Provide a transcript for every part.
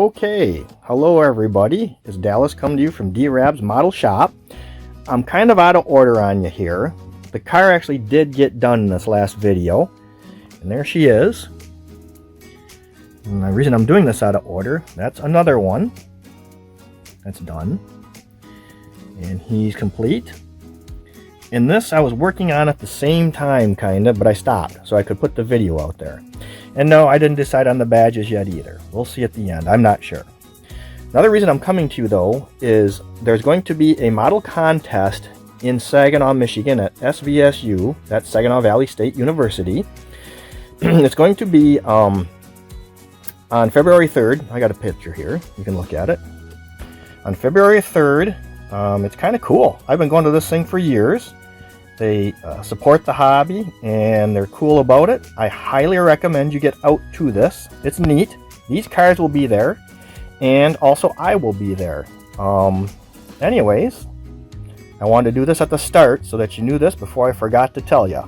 Okay, hello everybody. It's Dallas coming to you from D-Rab's Model Shop. I'm kind of out of order on you here. The car actually did get done in this last video. And there she is. And the reason I'm doing this out of order, that's another one. That's done. And he's complete. And this I was working on at the same time, kind of, but I stopped so I could put the video out there. And no, I didn't decide on the badges yet either. We'll see at the end. I'm not sure. Another reason I'm coming to you, though, is there's going to be a model contest in Saginaw, Michigan at SVSU. That's Saginaw Valley State University. It's going to be on February 3rd. I got a picture here. You can look at it. On February 3rd, it's kind of cool. I've been going to this thing for years. They support the hobby and they're cool about it. I highly recommend you get out to this. It's neat. These cars will be there, and also I will be there. Anyways, I wanted to do this at the start so that you knew this before I forgot to tell you.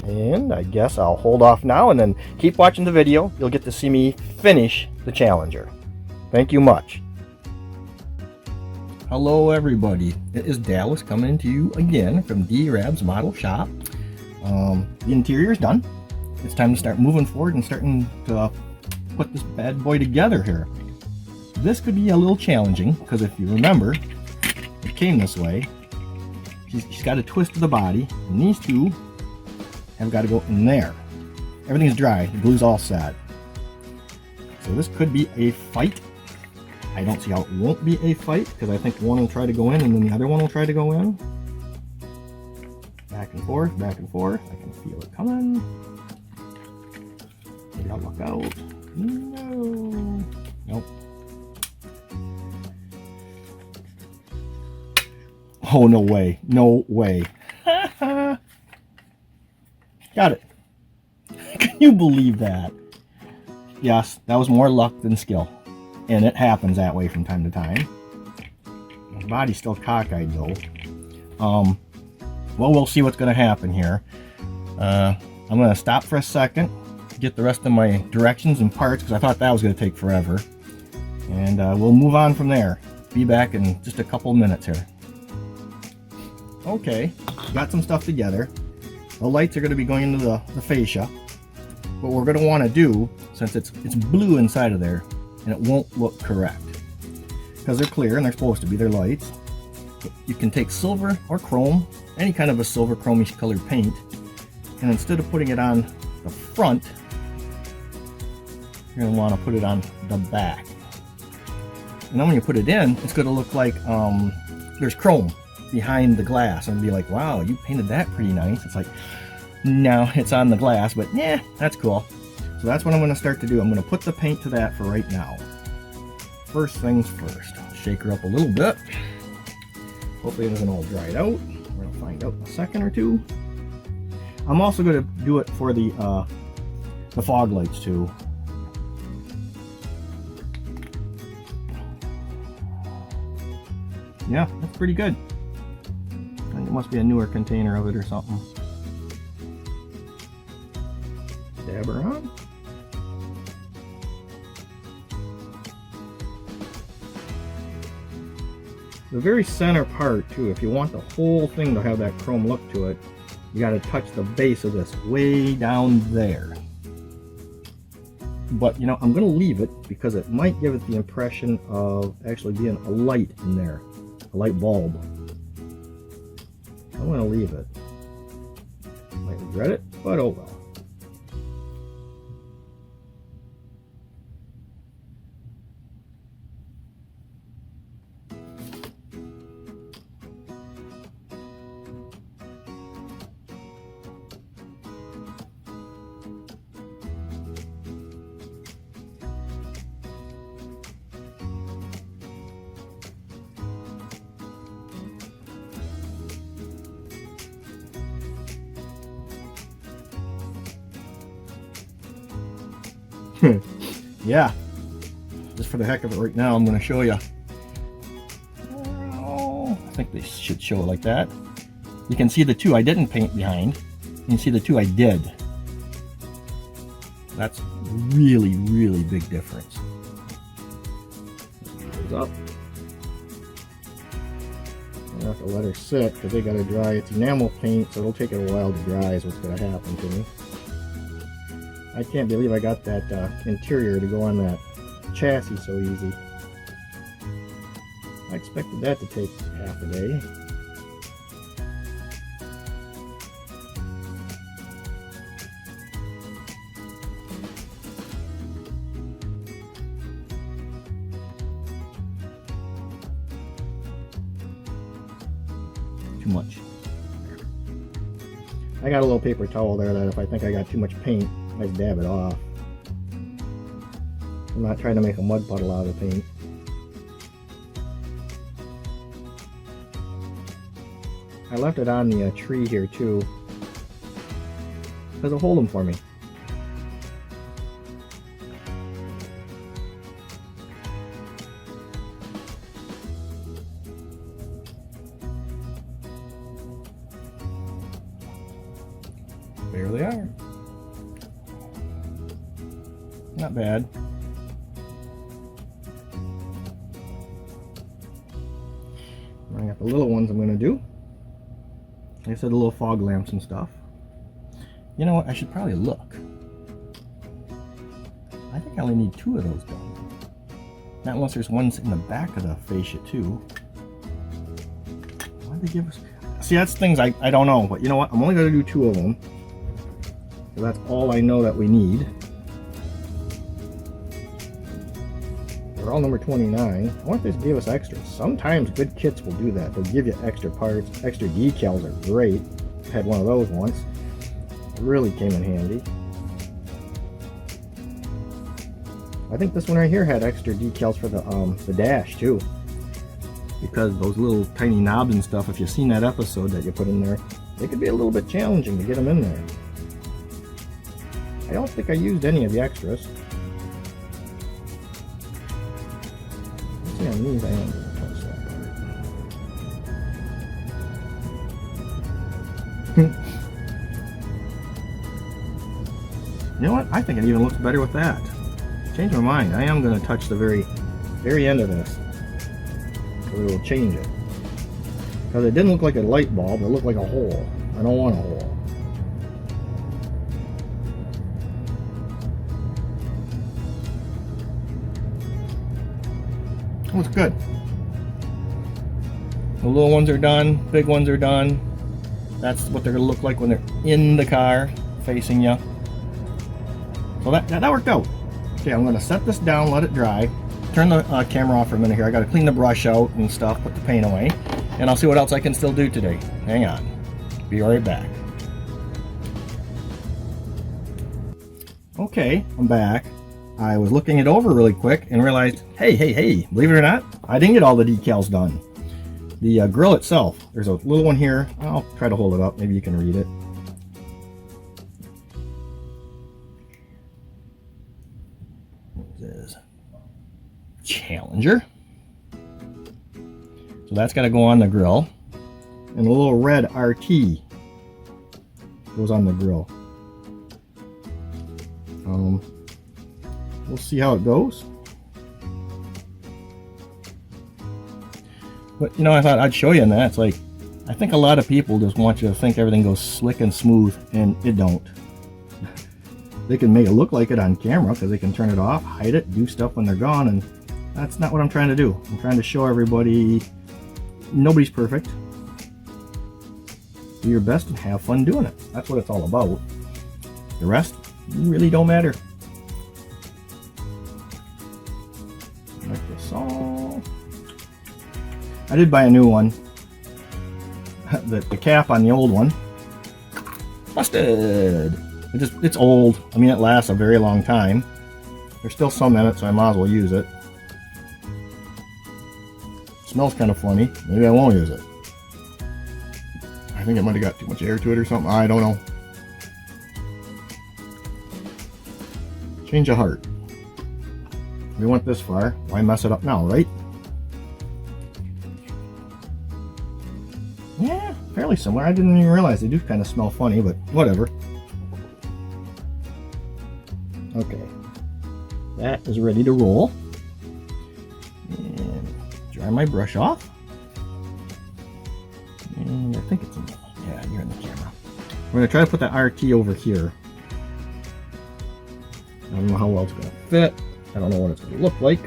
And I guess I'll hold off now and then keep watching the video. You'll get to see me finish the Challenger. Thank you much. Hello everybody, it is Dallas coming to you again from D-Rab's Model Shop. The interior is done. It's time to start moving forward and starting to put this bad boy together here. This could be a little challenging because if you remember, it came this way. She's got a twist to the body, and these two have got to go in there. Everything's dry, the glue's all set. So this could be a fight. I don't see how it won't be a fight, because I think one will try to go in and then the other one will try to go in. Back and forth, back and forth. I can feel it coming. Maybe I'll look out. No. Nope. Oh, no way. No way. Got it. Can you believe that? Yes, that was more luck than skill. And it happens that way from time to time. My body's still cockeyed though. Well, we'll see what's going to happen here. I'm going to stop for a second, get the rest of my directions and parts, because I thought that was going to take forever. And we'll move on from there. Be back in just a couple minutes here. Okay, got some stuff together. The lights are going to be going into the fascia. What we're going to want to do, since it's blue inside of there, and it won't look correct because they're clear and they're supposed to be, they're lights. You can take silver or chrome, any kind of a silver chromish colored paint, and instead of putting it on the front, you're going to want to put it on the back. And then when you put it in, it's going to look like there's chrome behind the glass, and be like, wow, you painted that pretty nice. It's like, no, it's on the glass, but yeah, that's cool. So that's what I'm going to start to do. I'm going to put the paint to that for right now. First things first. Shake her up a little bit. Hopefully it isn't all dried out. We're going to find out in a second or two. I'm also going to do it for the fog lights too. Yeah, that's pretty good. I think it must be a newer container of it or something. Dab her on. The very center part too, if you want the whole thing to have that chrome look to it, you got to touch the base of this way down there. But you know, I'm going to leave it because it might give it the impression of actually being a light in there, a light bulb. I'm going to leave it. Might regret it, but oh well. Yeah, just for the heck of it right now, I'm going to show you. Oh, I think they should show it like that. You can see the two I didn't paint behind. You can see the two I did. That's really, really big difference. goes up. I have to let her sit because they gotta dry. It's enamel paint, so it'll take it a while to dry is what's gonna happen to me. I can't believe I got that interior to go on that chassis so easy. I expected that to take half a day. Too much. I got a little paper towel there that if I think I got too much paint, I just dab it off. I'm not trying to make a mud puddle out of the paint. I left it on the tree here too, because it'll hold them for me. There they are. Not bad. I got the little ones I'm going to do. Like I said, the little fog lamps and stuff. You know what? I should probably look. I think I only need 2 of those done. Not unless there's ones in the back of the fascia too. Why'd they give us... See, that's things I don't know. But you know what? I'm only going to do 2 of them. So that's all I know that we need. They're all number 29. I wonder if they gave us extras. Sometimes good kits will do that. They'll give you extra parts. Extra decals are great. I had one of those once. It really came in handy. I think this one right here had extra decals for the dash too. Because those little tiny knobs and stuff, if you've seen that episode that you put in there, they could be a little bit challenging to get them in there. I don't think I used any of the extras. Let's see on these, I am going to touch that part. You know what? I think it even looks better with that. Change my mind. I am going to touch the very end of this. So it will change it. Because it didn't look like a light bulb, it looked like a hole. I don't want a hole. Looks good. The little ones are done, big ones are done. That's what they're going to look like when they're in the car, facing you. So that worked out. Okay, I'm going to set this down, let it dry. Turn the camera off for a minute here. I got to clean the brush out and stuff, put the paint away. And I'll see what else I can still do today. Hang on. Be right back. Okay, I'm back. I was looking it over really quick and realized, hey, believe it or not, I didn't get all the decals done. The grill itself, there's a little one here. I'll try to hold it up, maybe you can read it. What is this? Challenger. So that's got to go on the grill. And the little red RT goes on the grill. We'll see how it goes. But you know, I thought I'd show you in that. It's like, I think a lot of people just want you to think everything goes slick and smooth, and it don't. They can make it look like it on camera because they can turn it off, hide it, do stuff when they're gone, and that's not what I'm trying to do. I'm trying to show everybody nobody's perfect. Do your best and have fun doing it. That's what it's all about. The rest really don't matter. Like this all. I did buy a new one. The cap on the old one busted. It's old. I mean, it lasts a very long time. There's still some in it, so I might as well use it. It smells kind of funny. Maybe I won't use it. I think it might have got too much air to it or something. I don't know. Change of heart. We went this far. Why mess it up now, right? Yeah, fairly similar. I didn't even realize they do kind of smell funny, but whatever. Okay. That is ready to roll. And dry my brush off. And I think it's in, yeah, you're in the camera. We're gonna try to put that RT over here. I don't know how well it's gonna fit. I don't know what it's gonna look like.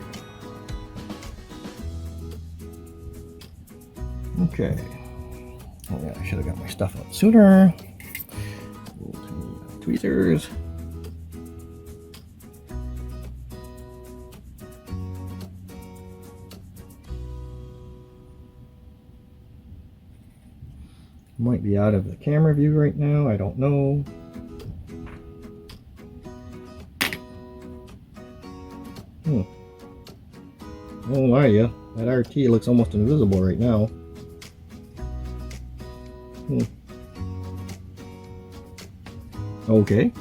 Okay. Oh yeah, I should have got my stuff out sooner. Little tiny tweezers. Might be out of the camera view right now, I don't know. I won't lie to you, that RT looks almost invisible right now. Okay,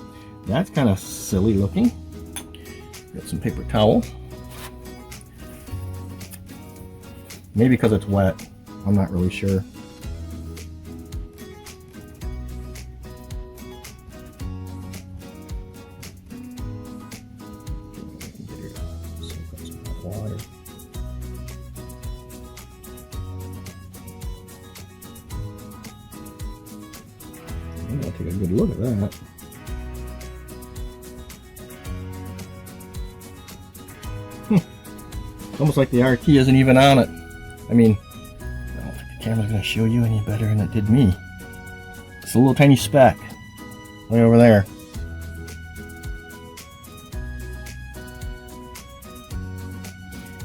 that's kind of silly looking. Got some paper towel. Maybe because it's wet, I'm not really sure. Water. I'm gonna take a good look at that. It's almost like the RT isn't even on it. I mean, I don't think the camera's gonna show you any better than it did me. It's a little tiny speck way over there.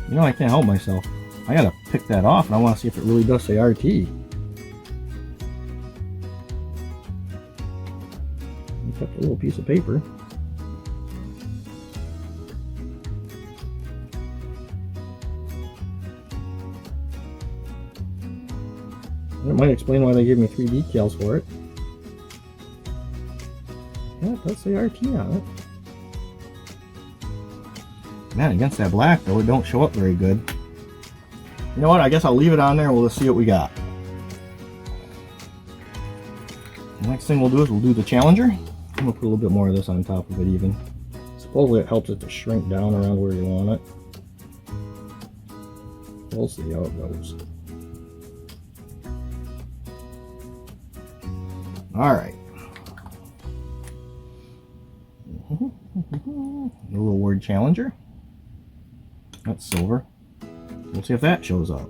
You know, I can't help myself. I gotta pick that off, and I want to see if it really does say RT. You cut the little piece of paper. That might explain why they gave me 3 decals for it. Yeah, it does say RT on it. Man, against that black though, it don't show up very good. You know what, I guess I'll leave it on there and we'll just see what we got. The next thing we'll do is we'll do the Challenger. I'm gonna put a little bit more of this on top of it even. Supposedly it helps it to shrink down around where you want it. We'll see how it goes. Alright. A little word Challenger. That's silver. We'll see if that shows up.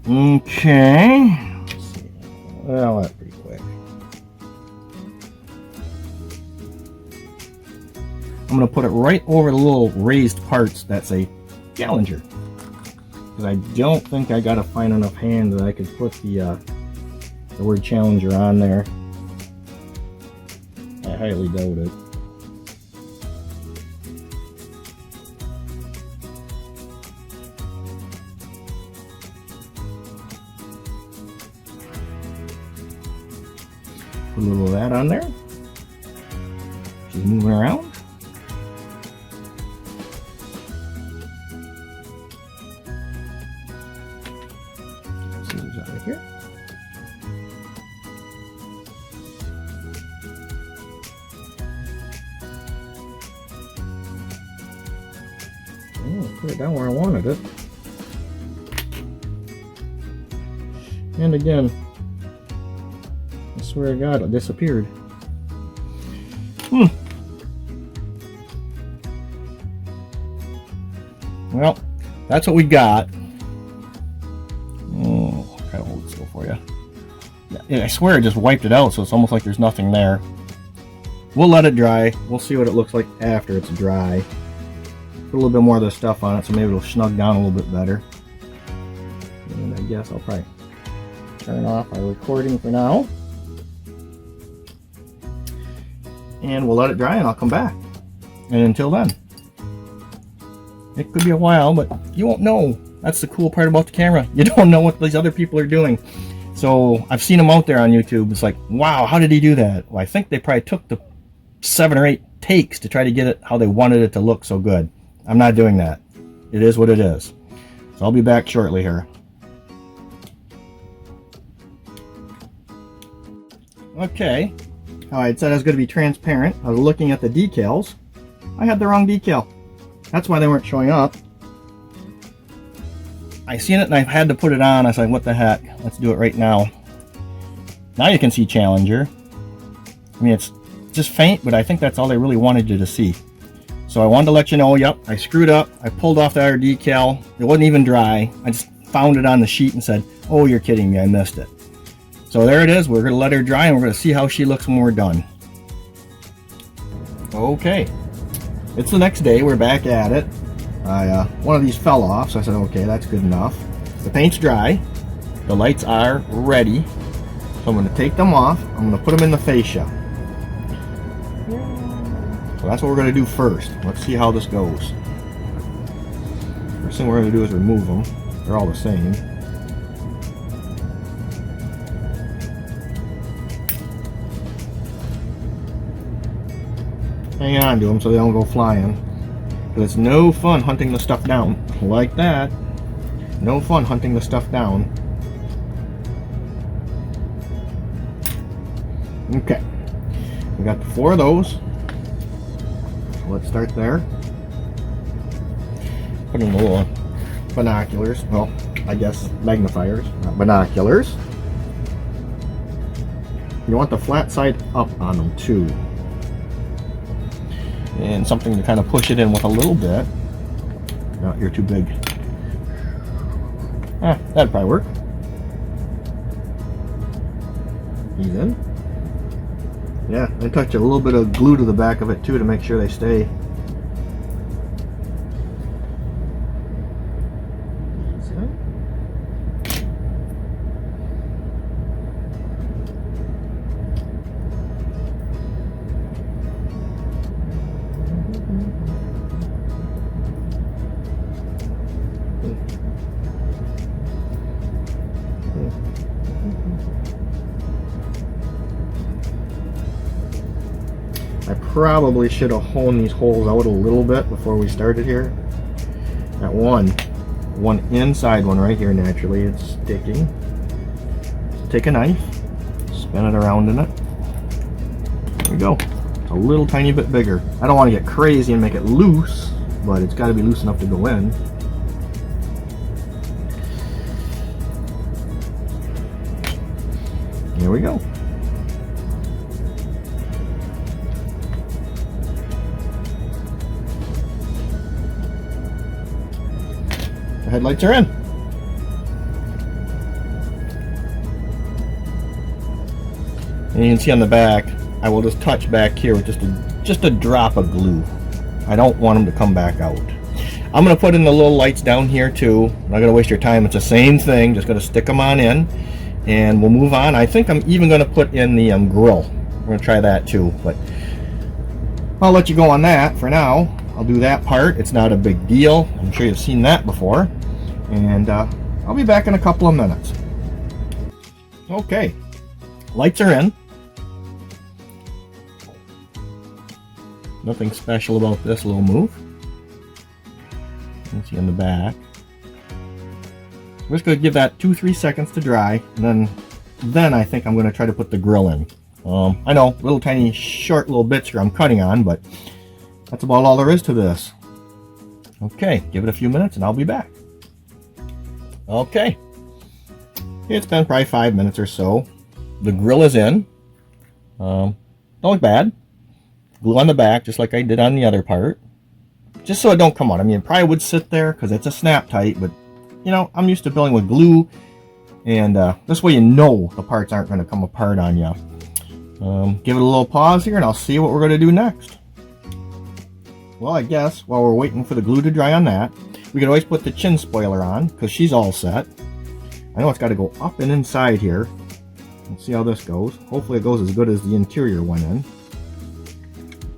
Okay. Let's see. Well, that's pretty quick. I'm going to put it right over the little raised parts that say Challenger. Because I don't think I got a fine enough hand that I could put the word Challenger on there. I highly doubt it. Put a little of that on there. She's moving around. Scissors out of here. Put it down where I wanted it. And again, I swear to God, it disappeared. Well, that's what we got. Oh, I'll try to hold it still for you. Yeah, I swear it just wiped it out, so it's almost like there's nothing there. We'll let it dry. We'll see what it looks like after it's dry. Put a little bit more of this stuff on it so maybe it'll snug down a little bit better. And I guess I'll probably turn off our recording for now. And we'll let it dry and I'll come back. And until then, it could be a while, but you won't know. That's the cool part about the camera. You don't know what these other people are doing. So I've seen them out there on YouTube. It's like, wow, how did he do that? Well, I think they probably took the 7 or 8 takes to try to get it how they wanted it to look so good. I'm not doing that. It is what it is. So I'll be back shortly here. Okay. How I had said I was going to be transparent. I was looking at the decals. I had the wrong decal. That's why they weren't showing up. I seen it and I had to put it on. I was like, what the heck? Let's do it right now. Now you can see Challenger. I mean, it's just faint, but I think that's all they really wanted you to see. So I wanted to let you know, yep, I screwed up. I pulled off the other decal. It wasn't even dry. I just found it on the sheet and said, oh, you're kidding me, I missed it. So there it is. We're going to let her dry and we're going to see how she looks when we're done. Okay. It's the next day. We're back at it. One of these fell off, so I said, okay, that's good enough. The paint's dry. The lights are ready. So I'm going to take them off. I'm going to put them in the fascia. So that's what we're going to do first. Let's see how this goes. First thing we're going to do is remove them. They're all the same. Hang on to them so they don't go flying. But it's no fun hunting the stuff down. Like that. No fun hunting the stuff down. Okay. We got the 4 of those. So let's start there. Putting the little binoculars. Well, I guess magnifiers, not binoculars. You want the flat side up on them too. And something to kind of push it in with a little bit. No, you're too big. That'd probably work. Ease in. Yeah, I touch a little bit of glue to the back of it too to make sure they stay. Ease in. I probably should have honed these holes out a little bit before we started here. That one inside one right here, naturally it's sticking. Take a knife, spin it around in it. There we go. It's a little tiny bit bigger. I don't want to get crazy and make it loose, but it's got to be loose enough to go in. There we go. The headlights are in. And you can see on the back, I will just touch back here with just a drop of glue. I don't want them to come back out. I'm going to put in the little lights down here too. I'm not going to waste your time. It's the same thing. Just going to stick them on in. And we'll move on. I think I'm even going to put in the grill. We're going to try that too. But I'll let you go on that for now. I'll do that part. It's not a big deal. I'm sure you've seen that before. And I'll be back in a couple of minutes. Okay. Lights are in. Nothing special about this little move. You can see on the back. We're just going to give that 2-3 seconds to dry, and then I think I'm going to try to put the grill in. I know, little tiny short little bits here I'm cutting on, but that's about all there is to this. Okay, give it a few minutes and I'll be back. Okay, it's been probably 5 minutes or so. The grill is in. Don't look bad. Glue on the back just like I did on the other part, just so it don't come out. I mean, it probably would sit there because it's a snap tight, but you know, I'm used to building with glue, and this way you know the parts aren't going to come apart on you. Give it a little pause here and I'll see what we're going to do next. Well, I guess while we're waiting for the glue to dry on that, we can always put the chin spoiler on because she's all set. I know it's got to go up and inside here. Let's see how this goes. Hopefully it goes as good as the interior went in.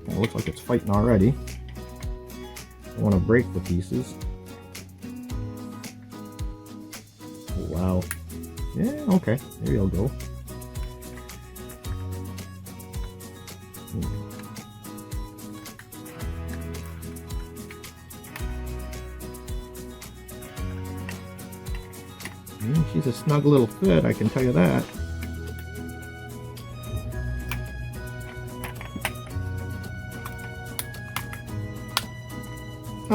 It looks like it's fighting already. I want to break the pieces. Wow. Yeah, okay. There you'll go. She's a snug little fit, I can tell you that.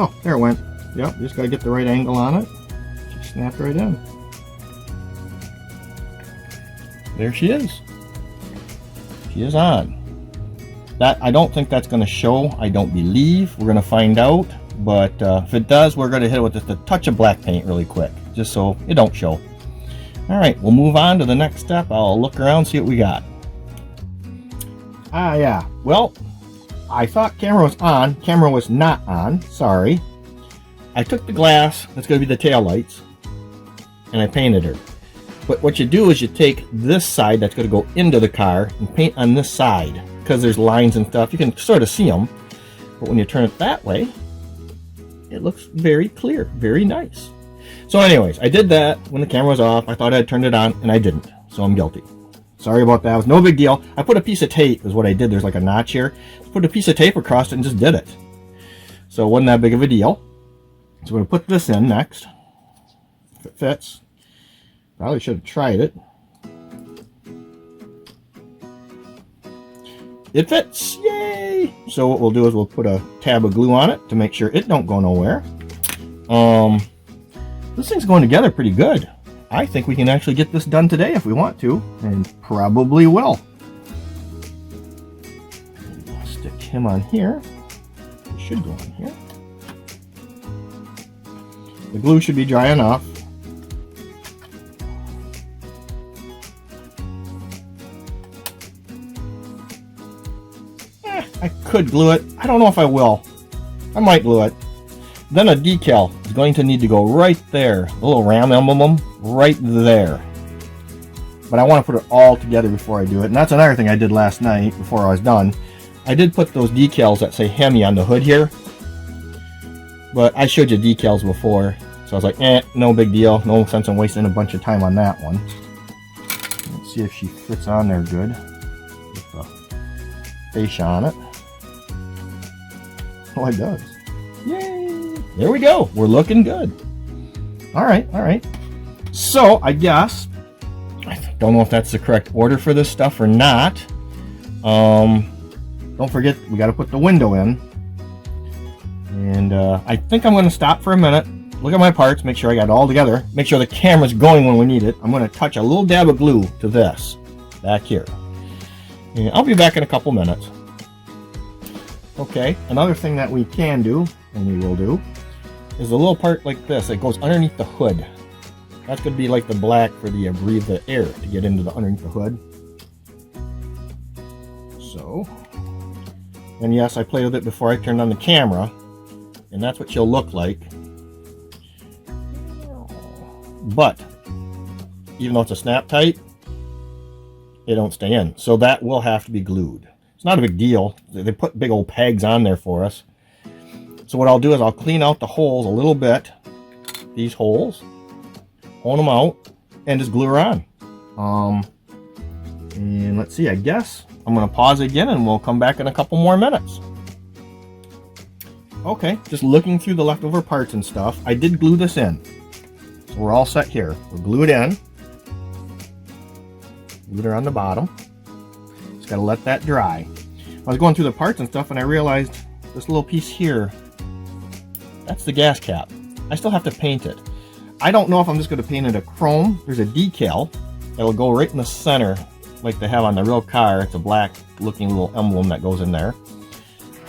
Oh, there it went. Yep, just gotta get the right angle on it. She snapped right in. There she is. She is on. That, I don't think that's gonna show. I don't believe. We're gonna find out. But if it does, we're gonna hit it with just a touch of black paint really quick, just so it don't show. All right, we'll move on to the next step. I'll look around, see what we got. Ah, yeah. Well, I thought camera was on. Camera was not on. Sorry. I took the glass, that's going to be the tail lights, and I painted her. But what you do is you take this side that's going to go into the car and paint on this side, because there's lines and stuff. You can sort of see them. But when you turn it that way, it looks very clear, very nice. So anyways, I did that when the camera was off. I thought I had turned it on, and I didn't. So I'm guilty. Sorry about that. It was no big deal. I put a piece of tape is what I did. There's like a notch here. Put a piece of tape across it and just did it. So it wasn't that big of a deal. So we're going to put this in next. If it fits. Probably should have tried it. It fits! Yay! So what we'll do is we'll put a tab of glue on it to make sure it don't go nowhere. This thing's going together pretty good. I think we can actually get this done today if we want to, and probably will. I'll stick him on here. It should go on here. The glue should be dry enough. I could glue it. I don't know if I will. I might glue it. Then a decal is going to need to go right there. The little ram emblem right there. But I want to put it all together before I do it. And that's another thing I did last night before I was done. I did put those decals that say Hemi on the hood here. But I showed you decals before. So I was like, no big deal. No sense in wasting a bunch of time on that one. Let's see if she fits on there good. With the fascia on it. Oh, it does. Yay! There we go. We're looking good. All right, all right. So I guess I don't know if that's the correct order for this stuff or not. Don't forget we got to put the window in. And I think I'm going to stop for a minute. Look at my parts. Make sure I got it all together. Make sure the camera's going when we need it. I'm going to touch a little dab of glue to this back here. And I'll be back in a couple minutes. Okay, another thing that we can do, and we will do, is a little part like this that goes underneath the hood. That's going to be like the black for the breathe the air to get into the underneath the hood. So, and yes, I played with it before I turned on the camera, and that's what she'll look like. But even though it's a snap tight, it don't stay in. So that will have to be glued. It's not a big deal. They put big old pegs on there for us. So what I'll do is I'll clean out the holes a little bit. These holes. Hone them out. And just glue her on. And let's see, I guess I'm going to pause again and we'll come back in a couple more minutes. Okay, just looking through the leftover parts and stuff. I did glue this in. So we're all set here. We'll glue it in. Glue her on the bottom. Just got to let that dry. I was going through the parts and stuff and I realized this little piece here, that's the gas cap. I still have to paint it. I don't know if I'm just going to paint it a chrome. There's a decal that will go right in the center like they have on the real car. It's a black looking little emblem that goes in there.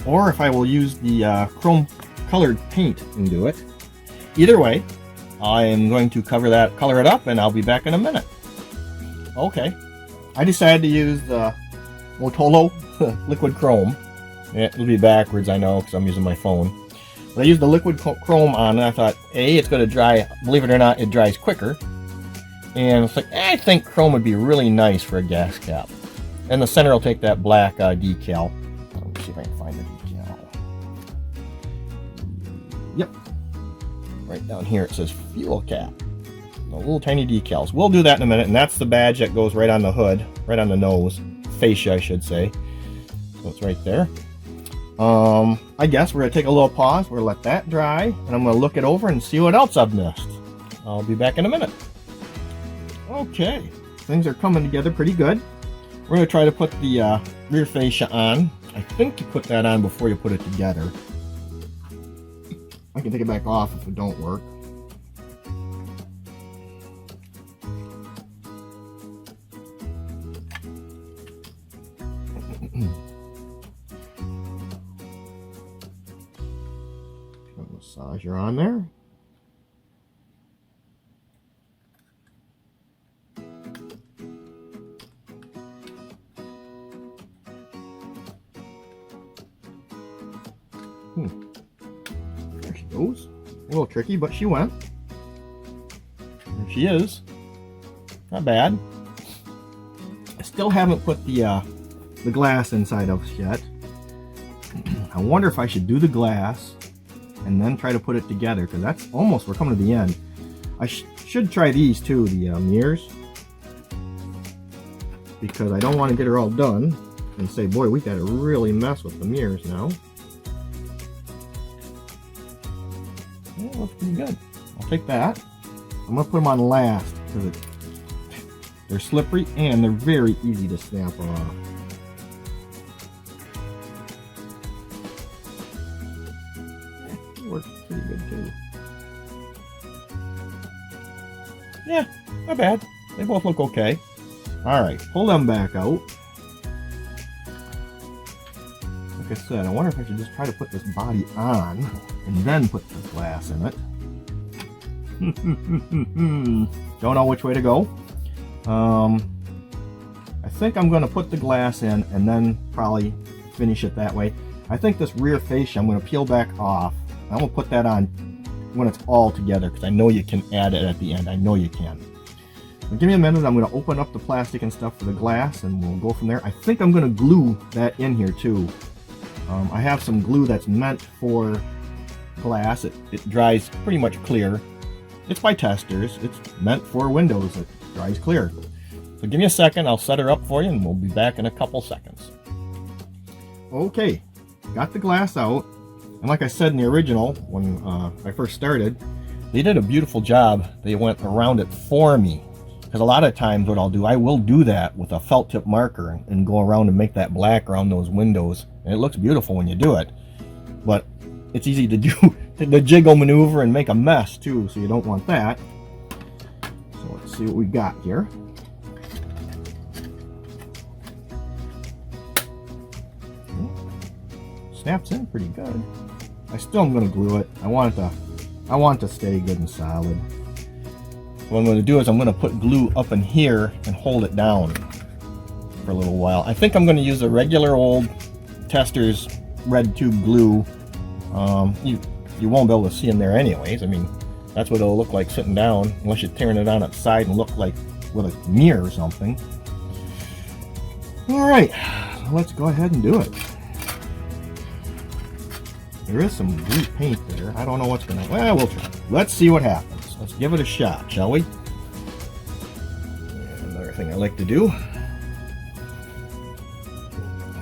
Or if I will use the chrome colored paint and do it. Either way, I am going to color it up, and I'll be back in a minute. Okay. I decided to use the Motolo liquid chrome. It'll be backwards, I know, because I'm using my phone. But I used the liquid chrome on, and I thought, A, it's going to dry, believe it or not, it dries quicker. And it's like, I think chrome would be really nice for a gas cap. And the center will take that black decal. Let me see if I can find the decal. Yep. Right down here it says fuel cap. The little tiny decals. We'll do that in a minute, and that's the badge that goes right on the hood, right on the nose. Fascia, I should say. So it's right there. I guess we're going to take a little pause. We're going to let that dry, and I'm going to look it over and see what else I've missed. I'll be back in a minute. Okay, things are coming together pretty good. We're going to try to put the rear fascia on. I think you put that on before you put it together. I can take it back off if it don't work. Massager on there. There she goes. A little tricky, but she went. There she is. Not bad. I still haven't put the glass inside of us yet. I wonder if I should do the glass and then try to put it together, because that's almost, we're coming to the end. I should try these too, the mirrors, because I don't want to get her all done and say, boy, we got to really mess with the mirrors now. Yeah, it looks pretty good. I'll take that. I'm going to put them on last because they're slippery and they're very easy to snap off. Works pretty good too. Yeah, not bad. They both look okay. Alright, pull them back out. Like I said, I wonder if I should just try to put this body on and then put the glass in it. Don't know which way to go. I think I'm going to put the glass in and then probably finish it that way. I think this rear fascia I'm going to peel back off. I'm going to put that on when it's all together, because I know you can add it at the end. I know you can. So give me a minute. I'm going to open up the plastic and stuff for the glass, and we'll go from there. I think I'm going to glue that in here too. I have some glue that's meant for glass. It dries pretty much clear. It's by Testers. It's meant for windows. It dries clear. So give me a second. I'll set her up for you, and we'll be back in a couple seconds. Okay, got the glass out. And like I said in the original, when I first started, they did a beautiful job. They went around it for me. Because a lot of times what I'll do, I will do that with a felt tip marker and go around and make that black around those windows. And it looks beautiful when you do it. But it's easy to do the jiggle maneuver and make a mess too, so you don't want that. So let's see what we got here. Snaps in pretty good. I still am going to glue it. I want it to stay good and solid. What I'm going to do is I'm going to put glue up in here and hold it down for a little while. I think I'm going to use a regular old Testers red tube glue. You won't be able to see in there anyways. I mean, that's what it'll look like sitting down, unless you're tearing it on its side and look like with a mirror or something. All right, let's go ahead and do it. There is some blue paint there. I don't know what's gonna, well, we'll try. Let's see what happens. Let's give it a shot, shall we? And another thing I like to do, I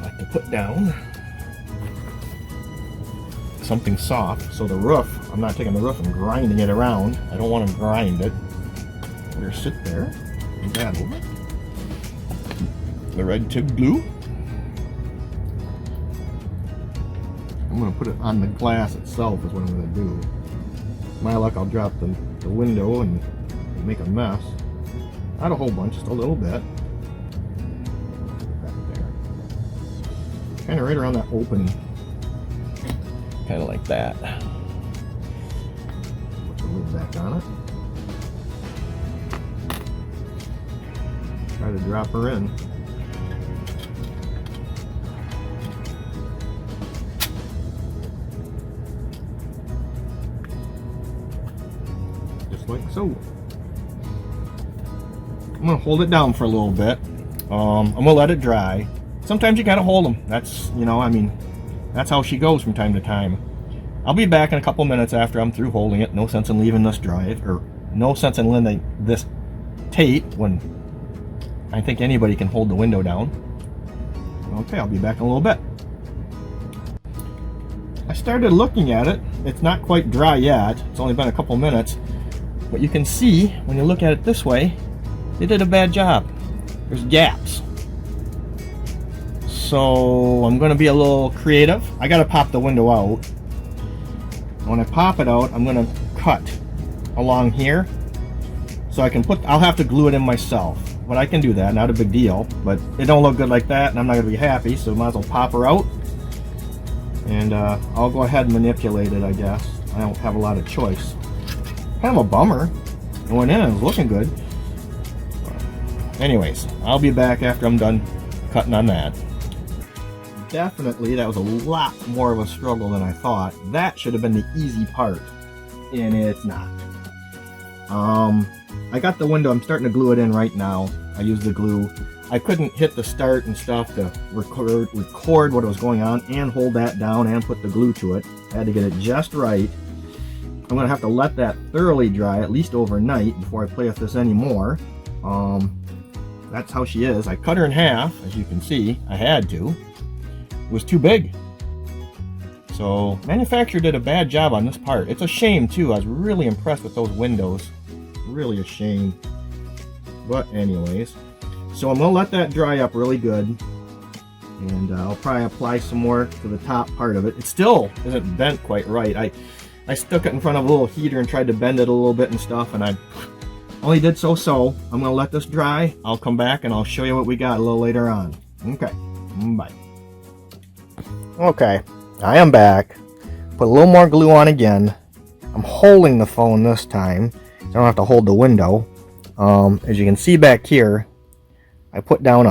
like to put down something soft. So the roof, I'm not taking the roof and grinding it around. I don't want to grind it. Let her sit there and dab over it. The red tip glue. I'm going to put it on the glass itself is what I'm going to do. My luck, I'll drop the window and make a mess. Not a whole bunch, just a little bit. Right there. Kind of right around that opening. Kind of like that. Put the lid back on it. Try to drop her in. Like so. I'm gonna hold it down for a little bit. I'm gonna let it dry. Sometimes you gotta hold them. That's, you know, I mean, that's how she goes from time to time. I'll be back in a couple minutes after I'm through holding it. No sense in leaving this dry, or no sense in letting this tape when I think anybody can hold the window down. Okay, I'll be back in a little bit. I started looking at it. It's not quite dry yet. It's only been a couple minutes. But you can see, when you look at it this way, they did a bad job. There's gaps. So I'm going to be a little creative. I got to pop the window out. When I pop it out, I'm going to cut along here so I can I'll have to glue it in myself, but I can do that, not a big deal. But it don't look good like that, and I'm not going to be happy, so might as well pop her out. And I'll go ahead and manipulate it, I guess. I don't have a lot of choice. Kind of a bummer. It went in and it was looking good. But anyways, I'll be back after I'm done cutting on that. Definitely, that was a lot more of a struggle than I thought. That should have been the easy part, and it's not. I got the window. I'm starting to glue it in right now. I used the glue. I couldn't hit the start and stuff to record what was going on and hold that down and put the glue to it. I had to get it just right. I'm going to have to let that thoroughly dry, at least overnight, before I play with this anymore. That's how she is. I cut her in half, as you can see. I had to. It was too big. So, manufacturer did a bad job on this part. It's a shame, too. I was really impressed with those windows. Really a shame. But anyways, so I'm going to let that dry up really good. And I'll probably apply some more to the top part of it. It still isn't bent quite right. I stuck it in front of a little heater and tried to bend it a little bit and stuff, and I only did so. I'm going to let this dry. I'll come back and I'll show you what we got a little later on. Okay, bye. Okay, I am back. Put a little more glue on again. I'm holding the phone this time, so I don't have to hold the window. As you can see back here, I put down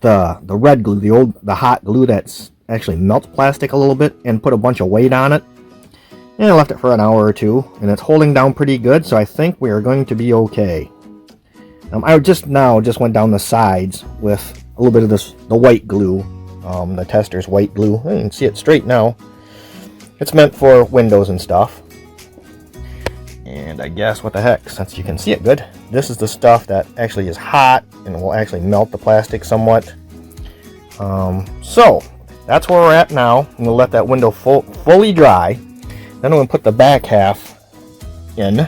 the red glue, the hot glue that's actually melts plastic a little bit, and put a bunch of weight on it. And I left it for an hour or two, and it's holding down pretty good, so I think we are going to be okay. I just went down the sides with a little bit of the white glue, the tester's white glue. You can see it straight now. It's meant for windows and stuff. And I guess, what the heck, since you can see it good, this is the stuff that actually is hot and will actually melt the plastic somewhat. So, that's where we're at now. I'm going to let that window fully dry. Then I'm going to put the back half in.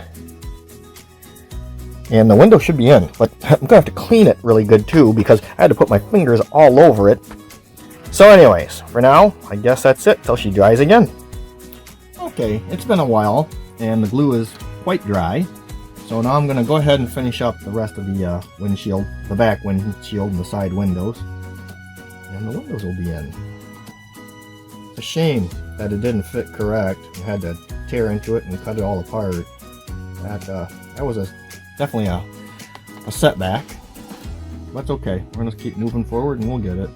And the window should be in, but I'm going to have to clean it really good too, because I had to put my fingers all over it. So anyways, for now, I guess that's it till she dries again. Okay, it's been a while, and the glue is quite dry. So now I'm going to go ahead and finish up the rest of the windshield, the back windshield and the side windows. And the windows will be in. It's a shame that it didn't fit correct. I had to tear into it and cut it all apart. That was definitely a setback. But it's okay. We're going to keep moving forward and we'll get it.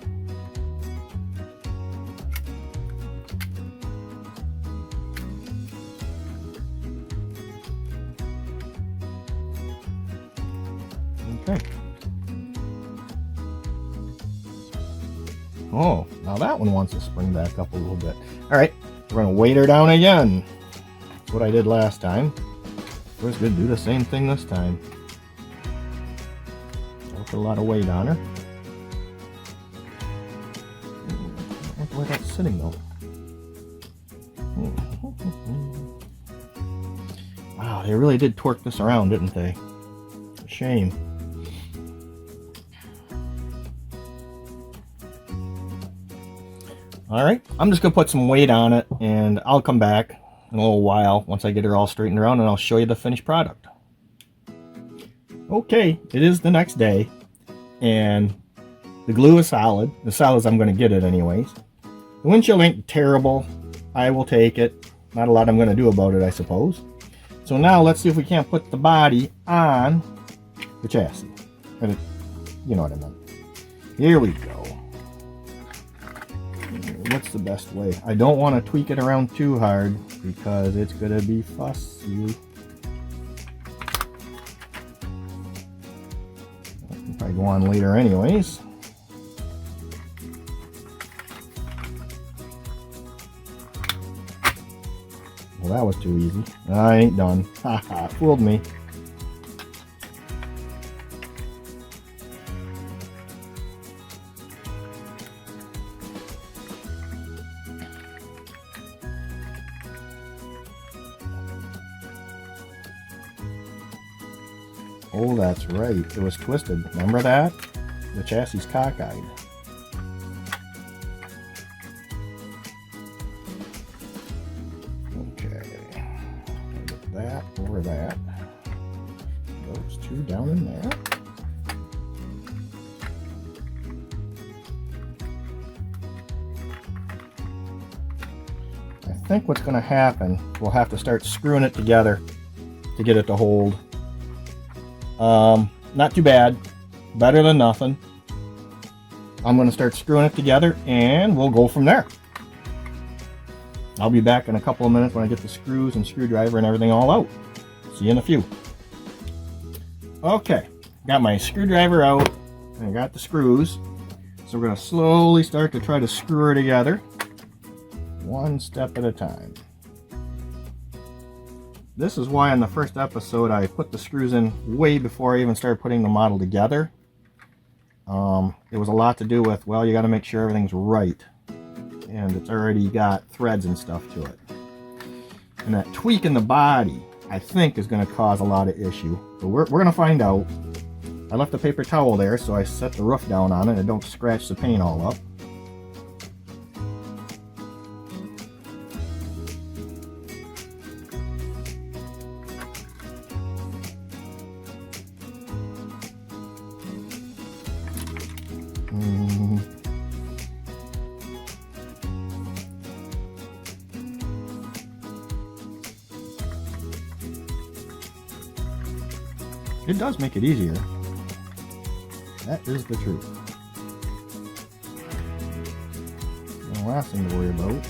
Okay. Oh, now that one wants to spring back up a little bit. Alright, we're going to weight her down again. That's what I did last time. We're just going to do the same thing this time. I'll put a lot of weight on her. I like the way that's sitting though. Wow, they really did torque this around, didn't they? Shame. Alright, I'm just going to put some weight on it, and I'll come back in a little while once I get her all straightened around, and I'll show you the finished product. Okay, it is the next day, and the glue is solid. As solid as I'm going to get it anyways. The windshield ain't terrible. I will take it. Not a lot I'm going to do about it, I suppose. So now let's see if we can't put the body on the chassis. You know what I meant. Here we go. What's the best way? I don't want to tweak it around too hard because it's going to be fussy. I'll probably go on later anyways. Well, that was too easy. I ain't done. Haha, fooled me. Oh, that's right. It was twisted. Remember that? The chassis is cockeyed. that over that. Those two down in there. I think what's going to happen, we'll have to start screwing it together to get it to hold. Not too bad. Better than nothing. I'm going to start screwing it together and we'll go from there. I'll be back in a couple of minutes when I get the screws and screwdriver and everything all out. See you in a few. Okay, got my screwdriver out and I got the screws. So we're going to slowly start to try to screw her together, one step at a time. This is why in the first episode I put the screws in way before I even started putting the model together. It was a lot to do with, well, you got to make sure everything's right. And it's already got threads and stuff to it. And that tweak in the body, I think, is going to cause a lot of issue. So we're going to find out. I left a paper towel there, so I set the roof down on it and don't scratch the paint all up. It does make it easier. That is the truth. The last thing to worry about.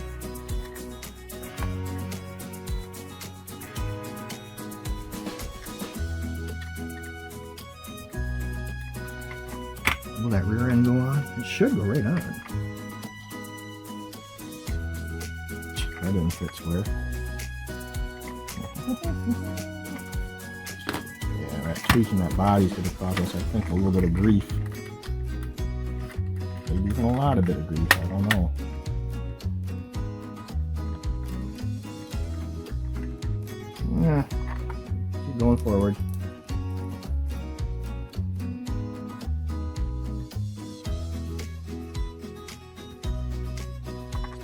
Will that rear end go on? It should go right on. That didn't fit square. Tweaking that body's going to cause us, I think, a little bit of grief. Maybe even a lot of bit of grief, I don't know. Yeah, keep going forward.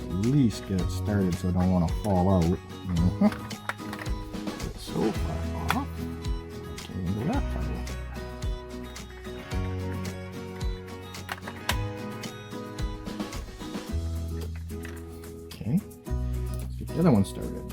At least get it started so I don't want to fall out. It's so far off. That part. Okay, let's get the other one started.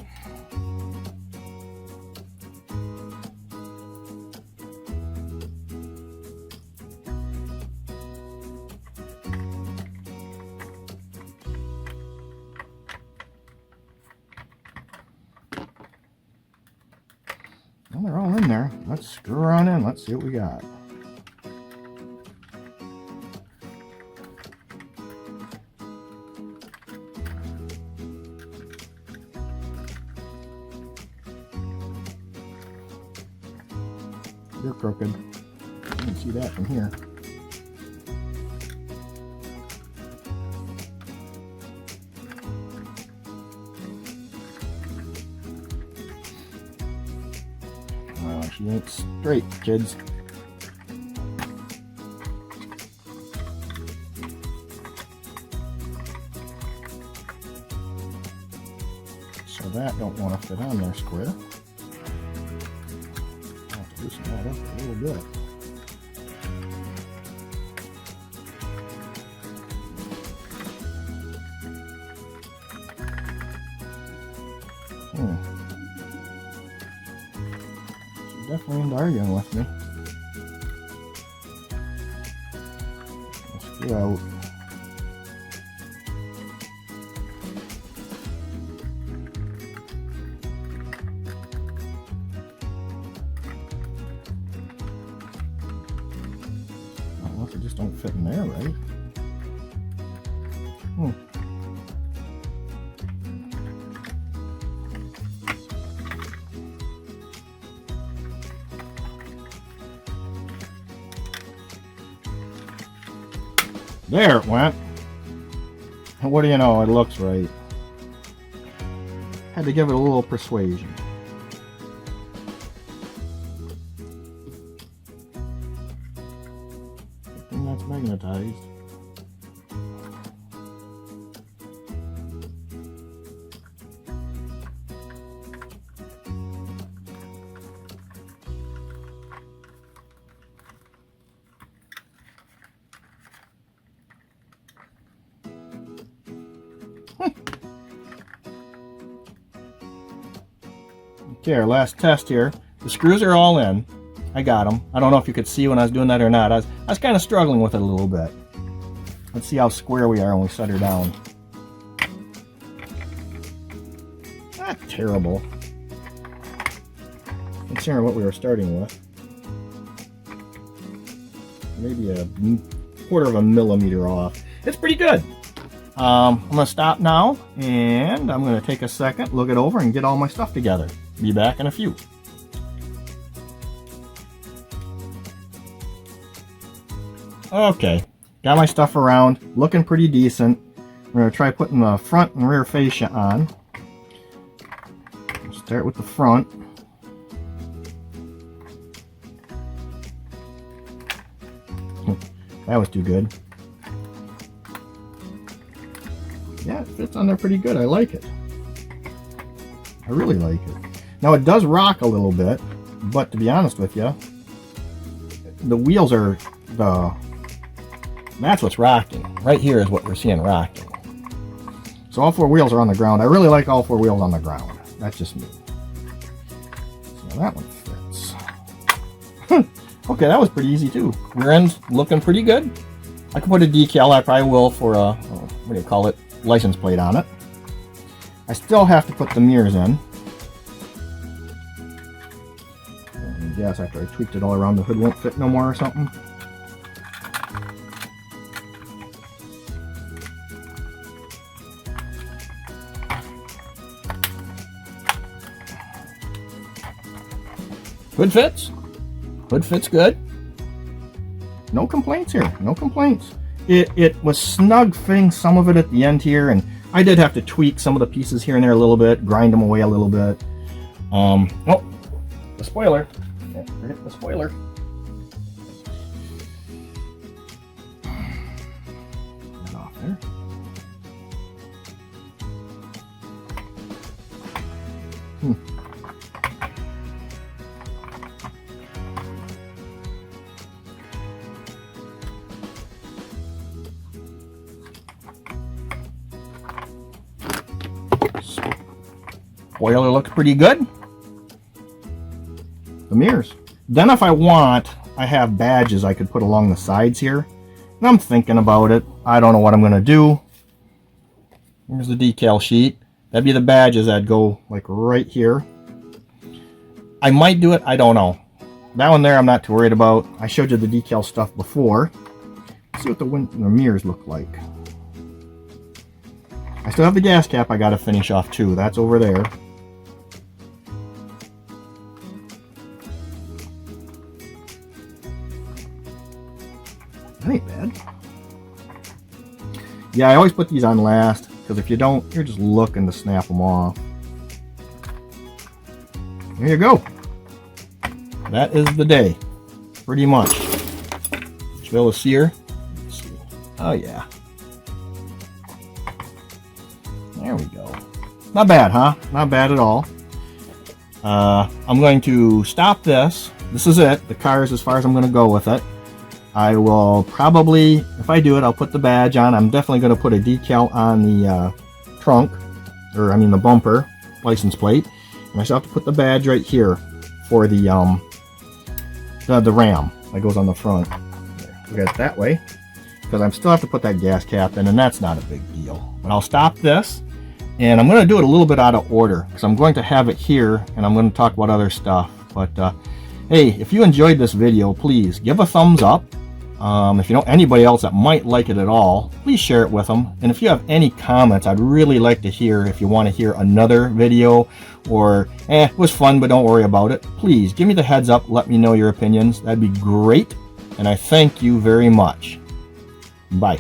Well, they're all in there. Let's screw on in. Let's see what we got. You're crooked. You can see that from here. She ain't straight, kids. So that don't want to fit on there square. I'll have to loosen that up a little bit. Definitely into arguing with me. Let's get out. Unless it just don't fit in there, right? There it went. And what do you know, it looks right. Had to give it a little persuasion. Good thing that's magnetized. Okay, our last test here. The screws are all in. I got them. I don't know if you could see when I was doing that or not. I was kind of struggling with it a little bit. Let's see how square we are when we set her down. Not terrible, considering what we were starting with. Maybe a quarter of a millimeter off. It's pretty good. I'm going to stop now, and I'm going to take a second, look it over, and get all my stuff together. Be back in a few. Okay, got my stuff around, looking pretty decent. We're going to try putting the front and rear fascia on. Start with the front. That was too good. Yeah, it fits on there pretty good. I like it. I really like it. Now it does rock a little bit, but to be honest with you, the wheels are that's what's rocking. Right here is what we're seeing rocking. So all four wheels are on the ground. I really like all four wheels on the ground. That's just me. So that one fits. Okay, that was pretty easy too. Rear end's looking pretty good. I could put a decal, I probably will, for a, what do you call it, license plate on it. I still have to put the mirrors in. I guess after I tweaked it all around, the hood won't fit no more or something. Hood fits. Hood fits good. No complaints here. No complaints. It was snug fitting some of it at the end here, and I did have to tweak some of the pieces here and there a little bit, grind them away a little bit. Oh, the spoiler. Yeah, forget the spoiler. Get off there. Spoiler looks pretty good. The mirrors. Then if I want, I have badges I could put along the sides here. And I'm thinking about it. I don't know what I'm going to do. Here's the decal sheet. That'd be the badges that'd go like right here. I might do it. I don't know. That one there I'm not too worried about. I showed you the decal stuff before. Let's see what the mirrors look like. I still have the gas cap I got to finish off too. That's over there. That ain't bad. Yeah, I always put these on last, because if you don't, you're just looking to snap them off. There you go. That is the day, pretty much. Should be able to see her? Let's see. Oh yeah. There we go. Not bad, huh? Not bad at all. I'm going to stop this. This is it. The car is as far as I'm going to go with it. I will probably, if I do it, I'll put the badge on. I'm definitely going to put a decal on the trunk, or I mean the bumper, license plate. And I still have to put the badge right here for the ram that goes on the front. Look at it that way, because I still have to put that gas cap in, and that's not a big deal. But I'll stop this, and I'm going to do it a little bit out of order, because I'm going to have it here, and I'm going to talk about other stuff. But hey, if you enjoyed this video, please give a thumbs up. If you know anybody else that might like it at all, please share it with them. And if you have any comments, I'd really like to hear. If you want to hear another video, or it was fun but don't worry about it, please give me the heads up, let me know your opinions. That'd be great, and I thank you very much. Bye.